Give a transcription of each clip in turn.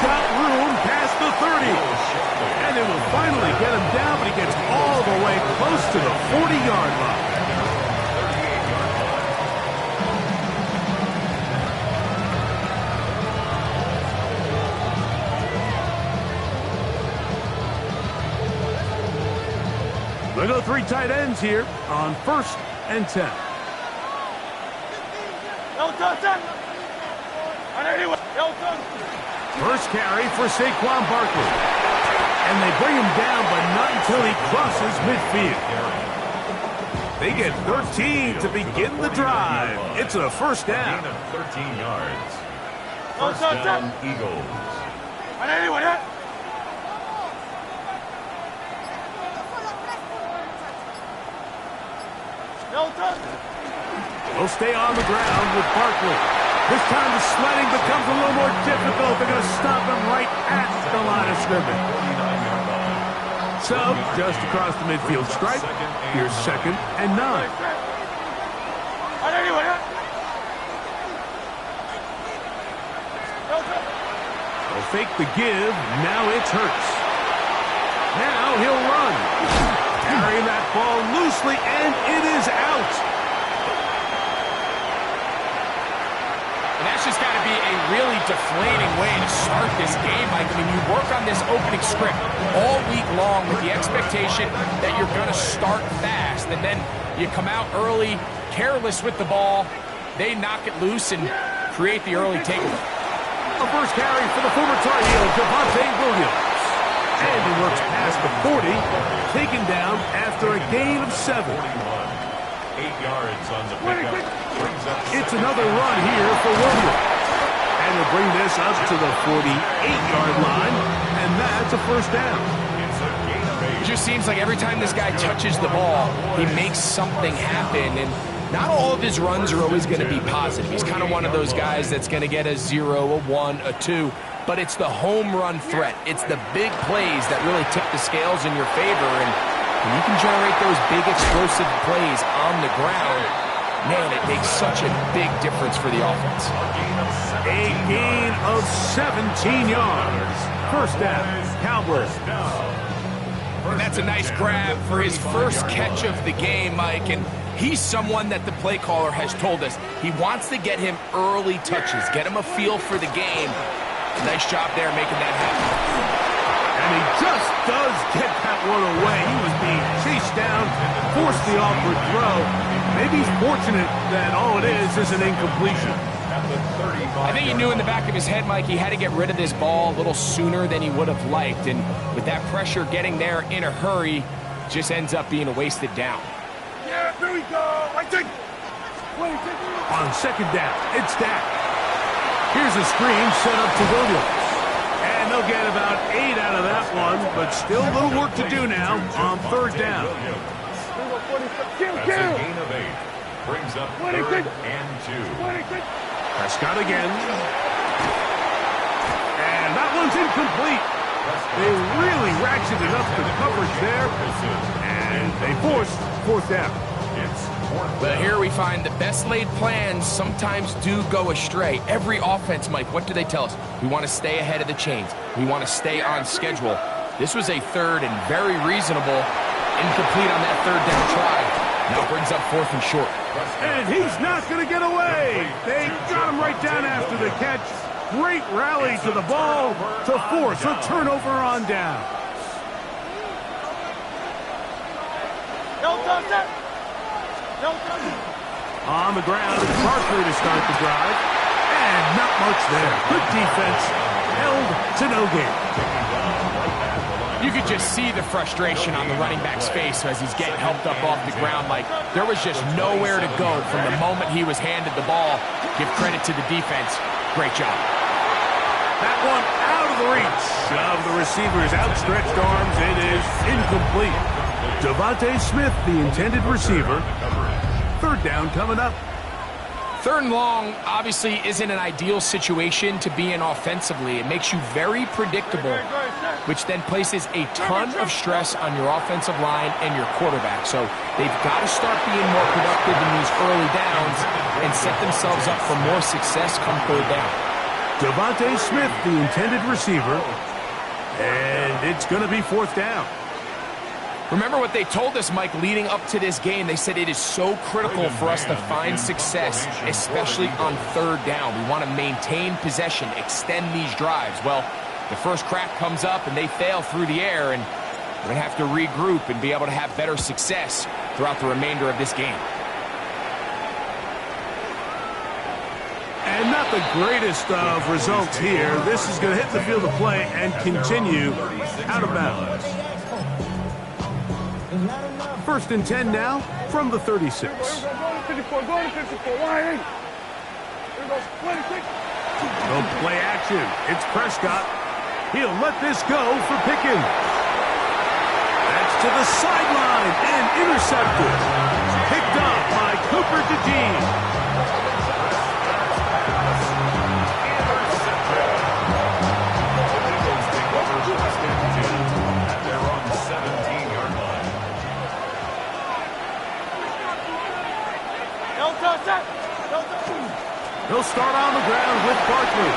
got room past the 30. And they will finally get him down, but he gets all the way close to the 40-yard line. They go 3 tight ends here on 1st and 10. First carry for Saquon Barkley. And they bring him down, but not until he crosses midfield. They get 13 to begin the drive. It's a first down. Gain of 13 yards. First down, Eagles. They'll stay on the ground with Barkley. This time the sledding becomes a little more difficult. They're going to stop him right at the line of scrimmage. So, just across the midfield stripe, here's 2nd and 9. They'll fake the give. Now it's Hurts. Now he'll run. Carrying that ball loosely, and it is out. And that's just got to be a really deflating way to start this game, Mike. I mean, you work on this opening script all week long with the expectation that you're going to start fast, and then you come out early, careless with the ball. They knock it loose and create the early takeaway. A first carry for the former Tar Heel, Javonte Williams. And he works past the 40, taken down after a gain of 7. 8 yards on the pickup. It's another run here for Williams. And they'll bring this up to the 48-yard line, and that's a first down. It just seems like every time this guy touches the ball, he makes something happen, and not all of his runs are always going to be positive. He's kind of one of those guys that's going to get a 0, a 1, a 2, but it's the home run threat. It's the big plays that really tip the scales in your favor, and when you can generate those big explosive plays on the ground, man, it makes such a big difference for the offense. A gain of 17 yards. First down, Cowboys. And that's a nice grab for his first catch of the game, Mike, and he's someone that the play caller has told us he wants to get him early touches, get him a feel for the game. Nice job there making that happen. And he just does get that one away. He was being chased down, forced the awkward throw. Maybe he's fortunate that all it is an incompletion. I think he knew in the back of his head, Mike, he had to get rid of this ball a little sooner than he would have liked. And with that pressure getting there in a hurry, just ends up being a wasted down. Yeah, here we go. On second down, it's Dak. Here's a screen set up to Williams. And they'll get about 8 out of that one, but still a little work to do now on third down. That's a gain of 8. Brings up 3rd and 2. Prescott again. And that one's incomplete. They really ratcheted up the coverage there. And they forced 4th down. But here we find the best laid plans sometimes do go astray. Every offense, Mike, what do they tell us? We want to stay ahead of the chains. We want to stay on schedule. This was a 3rd and very reasonable. Incomplete on that 3rd down try. Now brings up 4th and short. And he's not going to get away. They got him right down after the catch. Great rally to the ball to force a turnover on down. On the ground, it's Barkley to start the drive. And not much there. Good defense. Held to no gain. You could just see the frustration on the running back's face as he's getting helped up off the ground. Like, there was just nowhere to go from the moment he was handed the ball. Give credit to the defense. Great job. That one out of the reach of the receiver's outstretched arms. It is incomplete. Devontae Smith, the intended receiver. Third down coming up. 3rd and long obviously isn't an ideal situation to be in offensively. It makes you very predictable, which then places a ton of stress on your offensive line and your quarterback. So they've got to start being more productive in these early downs and set themselves up for more success come 3rd down. Devontae Smith, the intended receiver. And it's going to be 4th down. Remember what they told us, Mike, leading up to this game. They said it is so critical for us to find success, especially on 3rd down. We want to maintain possession, extend these drives. Well, the first crack comes up and they fail through the air, and we're going to have to regroup and be able to have better success throughout the remainder of this game. And not the greatest of results here. This is going to hit the field of play and continue out of bounds. 1st and 10 now from the 36. Go to 54, go to 54, wide. Here goes 26. No play action. It's Prescott. He'll let this go for Pickens. That's to the sideline and intercepted. Picked up by Cooper DeJean. He'll start on the ground with Barkley.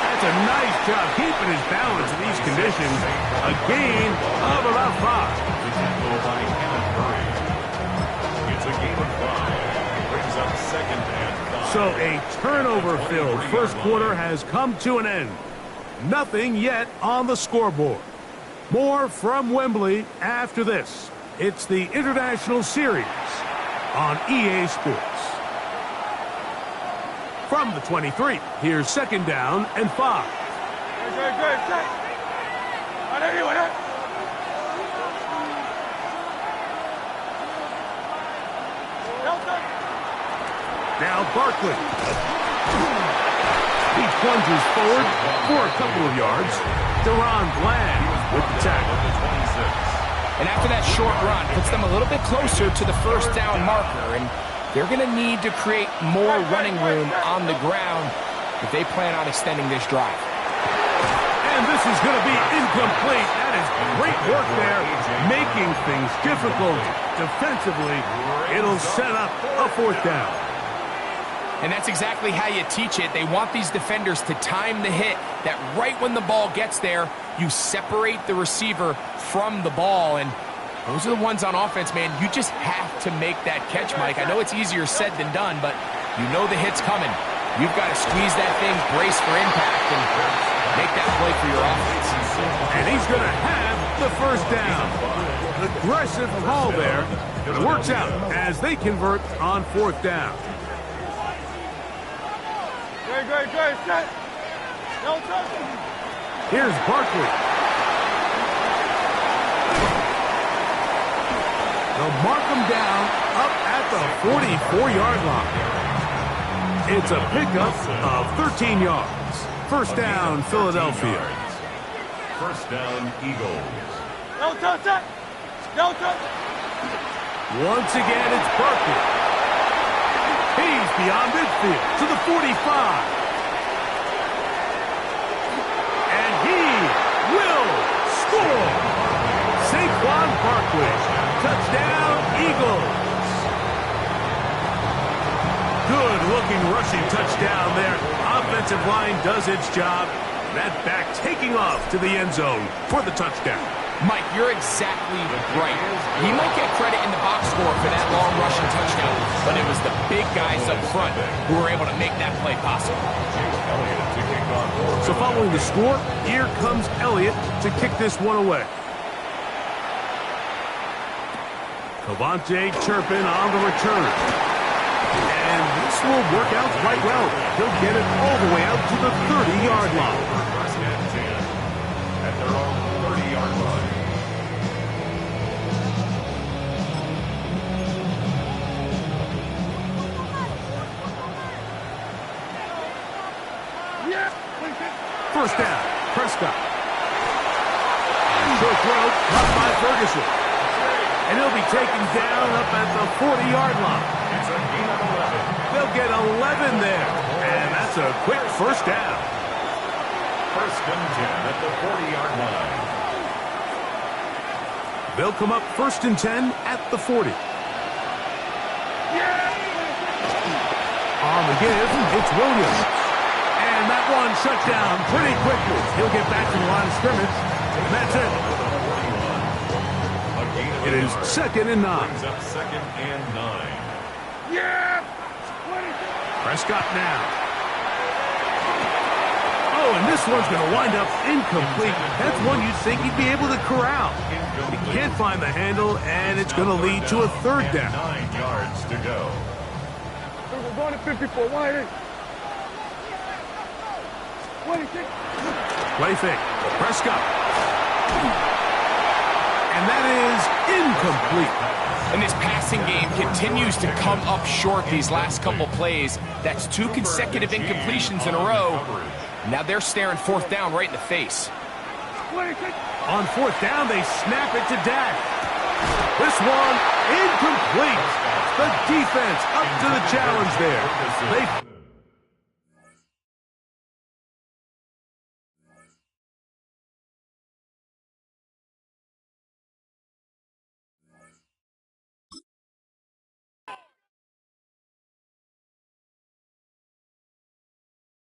That's a nice job keeping his balance in these conditions. A gain of about 5. It's a gain of 5. Brings up 2nd and 5. So a turnover-filled first quarter has come to an end. Nothing yet on the scoreboard. More from Wembley after this. It's the International Series on EA Sports. From the 23, here's 2nd down and 5. Now Barkley. He plunges forward for a couple of yards. Deron Bland with the tackle. And after that short run, puts them a little bit closer to the 1st down marker, and they're going to need to create more running room on the ground if they plan on extending this drive. And this is going to be incomplete. That is great work there, making things difficult defensively. It'll set up a 4th down. And that's exactly how you teach it. They want these defenders to time the hit, that right when the ball gets there, you separate the receiver from the ball. And those are the ones on offense, man. You just have to make that catch, Mike. I know it's easier said than done, but you know the hit's coming. You've got to squeeze that thing, brace for impact, and make that play for your offense. And he's going to have the 1st down. Aggressive call there. It works out as they convert on 4th down. Great, set. No touch. Here's Barkley. They'll mark him down up at the 44-yard line. It's a pickup of 13 yards. 1st down, Philadelphia. 1st down, Eagles. No touch. No touch. Once again, it's Barkley. He's beyond midfield to the 45. And he will score. Saquon Barkley. Touchdown, Eagles. Good-looking rushing touchdown there. Offensive line does its job. That back taking off to the end zone for the touchdown. Mike, you're exactly right. He might get credit in the box score for that long rushing touchdown, but it was the big guys up front who were able to make that play possible. So following the score, here comes Elliott to kick this one away. Cavante Turpin on the return. And this will work out quite well. He'll get it all the way out to the 30-yard line. At their own 30-yard line. First down, Prescott. Short throw, caught by Ferguson. And he'll be taken down up at the 40-yard line. It's a gain of 11. They'll get 11 there. And that's a quick first down. 1st and 10 at the 40-yard line. They'll come up 1st and 10 at the 40. On the give, it's Williams. And And that one shut down pretty quickly. He'll get back to the line of scrimmage, and that's it. It is 2nd and 9. Brings up 2nd and 9. Yeah! Prescott now. Oh, and this one's going to wind up incomplete. That's one you'd think he'd be able to corral. He can't find the handle, and it's going to lead to a 3rd down. 9 yards to go. We're going to 54. Wide in. 26. Play fake. Prescott. And that is incomplete. And this passing game continues to come up short these last couple plays. That's 2 consecutive incompletions in a row. Now they're staring 4th down right in the face. 26. On 4th down, they snap it to Dak. This one incomplete. The defense up to the challenge there. They